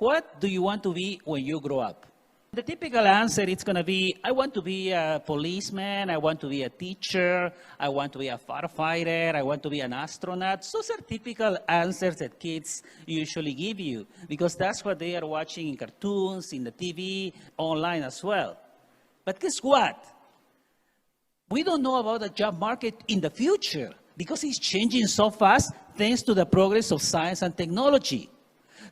what do you want to be when you grow up? The typical answer is going to be, I want to be a policeman, I want to be a teacher, I want to be a firefighter, I want to be an astronaut. Those are typical answers that kids usually give you because that's what they are watching in cartoons, in the TV, online as well. But guess what? We don't know about the job market in the future because it's changing so fast thanks to the progress of science and technology.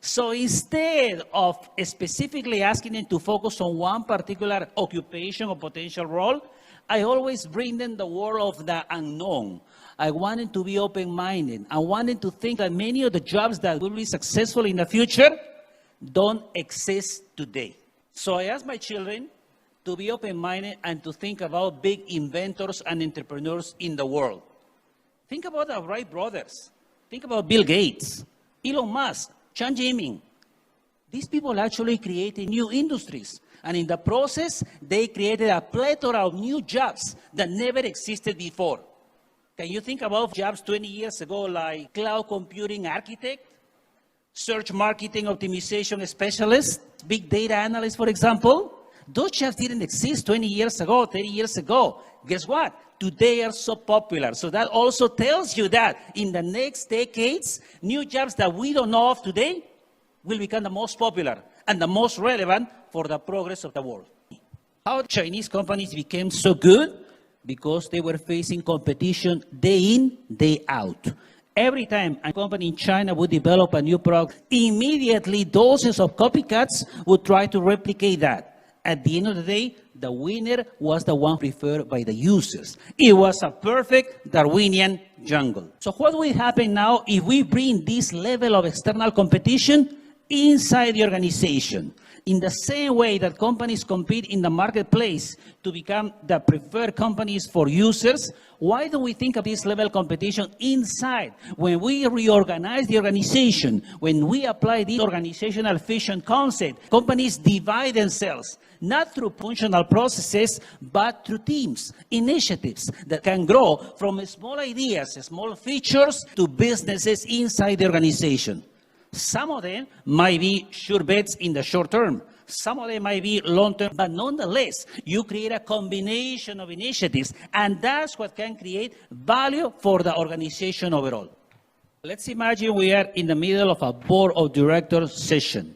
So instead of specifically asking them to focus on one particular occupation or potential role, I always bring them the world of the unknown. I want them to be open-minded. I want them to think that many of the jobs that will be successful in the future don't exist today. So I ask my children to be open-minded and to think about big inventors and entrepreneurs in the world. Think about the Wright brothers. Think about Bill Gates, Elon Musk, Chan Jiming. These people actually created new industries. And in the process, they created a plethora of new jobs that never existed before. Can you think about jobs 20 years ago like cloud computing architect, search marketing optimization specialist, big data analyst, for example? Those jobs didn't exist 20 years ago, 30 years ago. Guess what? Today they are so popular. So that also tells you that in the next decades, new jobs that we don't know of today will become the most popular and the most relevant for the progress of the world. How Chinese companies became so good? Because they were facing competition day in, day out. Every time a company in China would develop a new product, immediately dozens of copycats would try to replicate that. At the end of the day, the winner was the one preferred by the users. It was a perfect Darwinian jungle. So what will happen now if we bring this level of external competition inside the organization? In the same way that companies compete in the marketplace to become the preferred companies for users, why don't we think of this level of competition inside? When we reorganize the organization, when we apply the organizational fission concept, companies divide themselves, not through functional processes, but through teams, initiatives that can grow from small ideas, small features, to businesses inside the organization. Some of them might be sure bets in the short term. Some of them might be long term, but nonetheless, you create a combination of initiatives, and that's what can create value for the organization overall. Let's imagine we are in the middle of a board of directors session.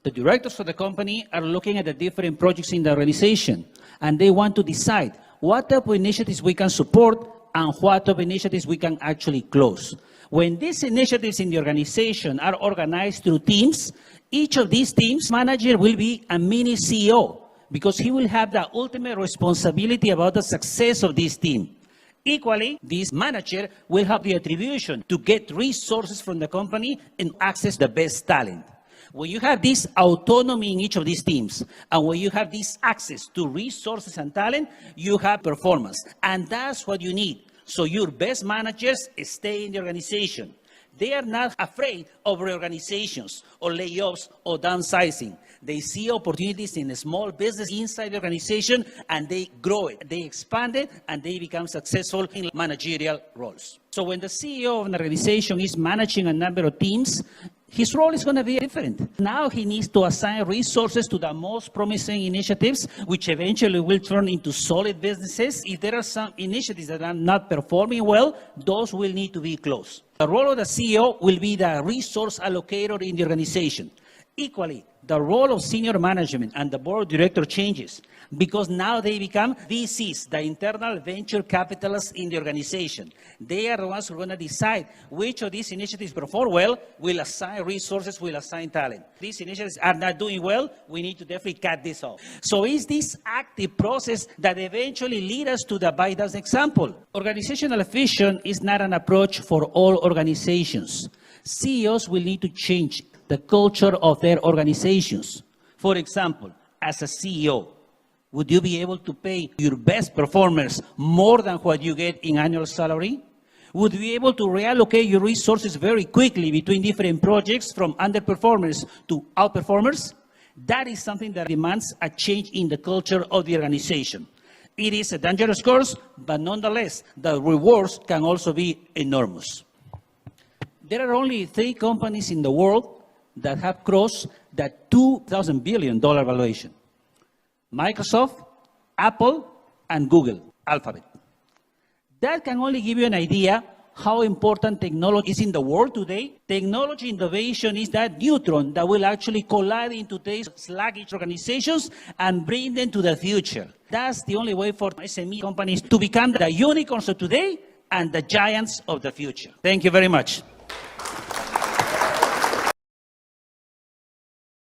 The directors of the company are looking at the different projects in the organization, and they want to decide what type of initiatives we can support and what type of initiatives we can actually close. When these initiatives in the organization are organized through teams, each of these teams manager will be a mini CEO because he will have the ultimate responsibility about the success of this team. Equally, this manager will have the attribution to get resources from the company and access the best talent. When you have this autonomy in each of these teams, and when you have this access to resources and talent, you have performance. And that's what you need. So your best managers stay in the organization. They are not afraid of reorganizations or layoffs or downsizing. They see opportunities in a small business inside the organization and they grow it. They expand it and they become successful in managerial roles. So when the CEO of an organization is managing a number of teams, his role is going to be different. Now he needs to assign resources to the most promising initiatives, which eventually will turn into solid businesses. If there are some initiatives that are not performing well, those will need to be closed. The role of the CEO will be the resource allocator in the organization. Equally, the role of senior management and the board of director changes because now they become VCs, the internal venture capitalists in the organization. They are the ones who are going to decide which of these initiatives perform well, will assign resources, will assign talent. These initiatives are not doing well, we need to definitely cut this off. So it's this active process that eventually leads us to the Baida's example. Organizational fission is not an approach for all organizations. CEOs will need to change the culture of their organizations. For example, as a CEO, would you be able to pay your best performers more than what you get in annual salary? Would you be able to reallocate your resources very quickly between different projects from underperformers to outperformers? That is something that demands a change in the culture of the organization. It is a dangerous course, but nonetheless, the rewards can also be enormous. There are only 3 companies in the world that have crossed the $2,000 billion valuation. Microsoft, Apple, and Google, Alphabet. That can only give you an idea how important technology is in the world today. Technology innovation is that neutron that will actually collide in today's sluggish organizations and bring them to the future. That's the only way for SME companies to become the unicorns of today and the giants of the future. Thank you very much.